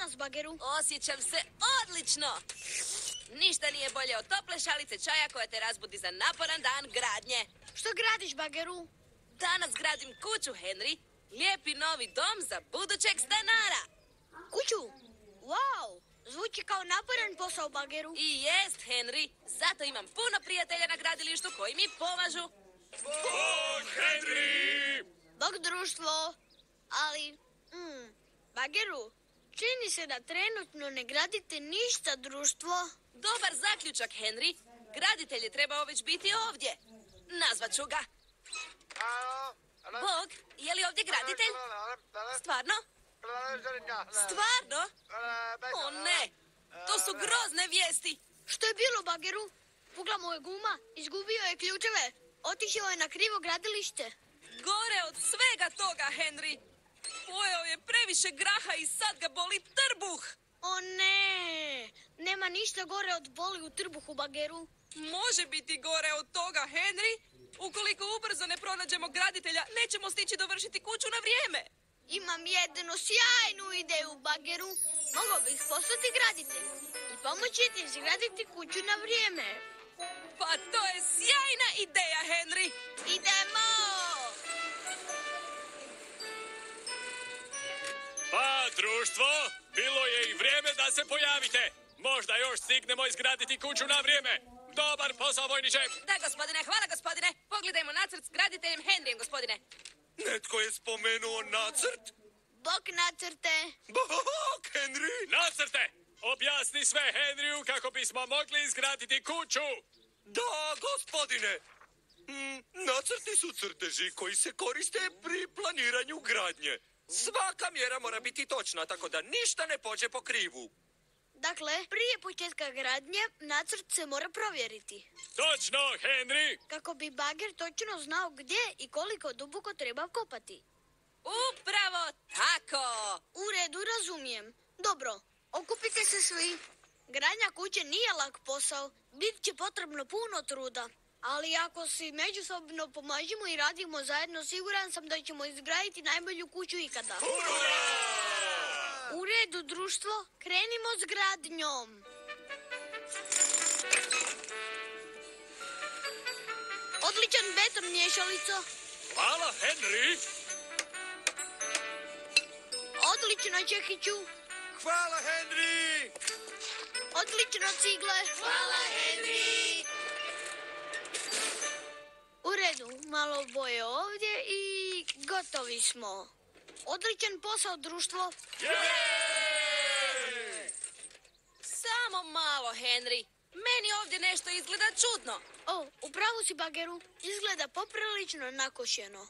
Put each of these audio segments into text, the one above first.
nas, Bageru? Osjećam se odlično! Ništa nije bolje od tople šalice čaja koja te razbudi za naporan dan gradnje. Što gradiš, Bageru? Danas gradim kuću, Henry. Lijepi novi dom za budućeg stanara. Kuću? Wow! Zvuči kao naporan posao, Bageru. I jest, Henry. Zato imam puno prijatelja na gradilištu koji mi pomažu. Bog, Henry! Bog društvo. Ali, Bageru, čini se da trenutno ne gradite ništa, društvo. Dobar zaključak, Henry. Graditelj je trebao već biti ovdje. Nazvat ću ga. Bog, je li ovdje graditelj? Stvarno? Stvarno? O ne, to su grozne vijesti. Što je bilo, Bageru? Pugla mu je guma, izgubio je ključeve, otišao je na krivo gradilište. Gore od svega toga, Henry. Pojeo je previše graha i sad ga boli trbuh. O ne, nema ništa gore od boli u trbuhu, Bageru. Može biti gore od toga, Henry. Ukoliko ubrzo ne pronađemo graditelja, nećemo stići dovršiti kuću na vrijeme. Imam jednu sjajnu ideju, Bageru. Mogao bih postati graditelj i pomoći ti izgraditi kuću na vrijeme. Pa to je sjajna ideja, Henry. Idemo! Pa, društvo, bilo je i vrijeme da se pojavite. Možda još stignemo izgraditi kuću na vrijeme. Dobar posao, vojniče. Da, gospodine, hvala, gospodine. Pogledajmo nacrt s graditeljem Henryjem, gospodine. Netko je spomenuo nacrt? Bog nacrte. Bog, Henry! Nacrte! Objasni sve Henryu kako bismo mogli izgraditi kuću. Da, gospodine. Nacrti su crteži koji se koriste pri planiranju gradnje. Svaka mjera mora biti točna, tako da ništa ne pođe po krivu. Dakle, prije početka gradnje nacrt se mora provjeriti. Točno, Henry! Kako bi bager točno znao gdje i koliko duboko treba kopati. Upravo tako! U redu, razumijem. Dobro, okupite se svi. Gradnja kuće nije lak posao. Bit će potrebno puno truda. Ali ako si međusobno pomažemo i radimo zajedno, siguran sam da ćemo izgraditi najbolju kuću ikada. U redu, društvo, krenimo s gradnjom. Odličan beton, miješalico. Hvala, Henry! Odlično, Čekiću. Hvala, Henry! Odlično, Cigle. Hvala, Henry! U redu, malo boje ovdje i gotovi smo. Odličan posao, društvo. Samo malo, Henry. Meni ovdje nešto izgleda čudno. Upravo si, Bageru. Izgleda poprilično nakošeno.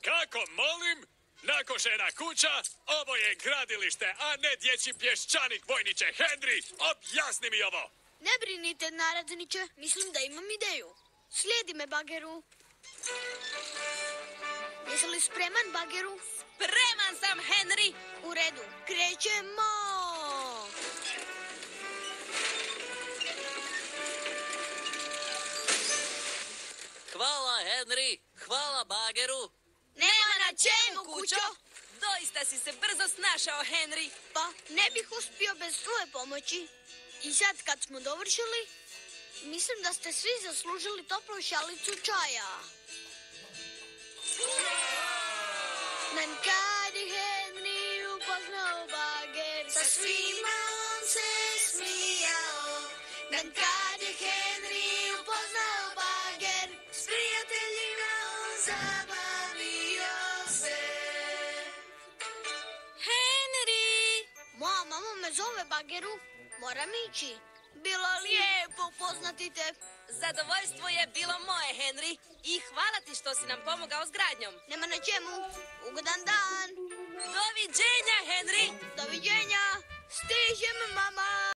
Kako molim? Nakošena kuća, ovo je gradilište, a ne dječji pješčanik, vojniče. Henry, objasni mi ovo. Ne brinite, naradniče. Mislim da imam ideju. Slijedi me, Bageru. Jesi li spreman, Bageru? Spreman sam, Henry! U redu, krećemo! Hvala, Henry! Hvala, Bageru! Nema na čemu, kućo! Doista si se brzo snašao, Henry! Pa, ne bih uspio bez tvoje pomoći. I sad kad smo dovršili, mislim da ste svi zaslužili toplu šalicu čaja. Dan kad je Henry upoznao bager, sa svima on se smijao. Dan kad je Henry upoznao bager, s prijateljima on zabavio se. Henry! Moja mama me zove, Bageru. Moram ići. Bilo lijepo upoznati te. Zadovoljstvo je bilo moje, Henry. I hvala ti što si nam pomogao s gradnjom. Nema na čemu. Ugodan dan. Doviđenja, Henry! Doviđenja. Stižem, mama.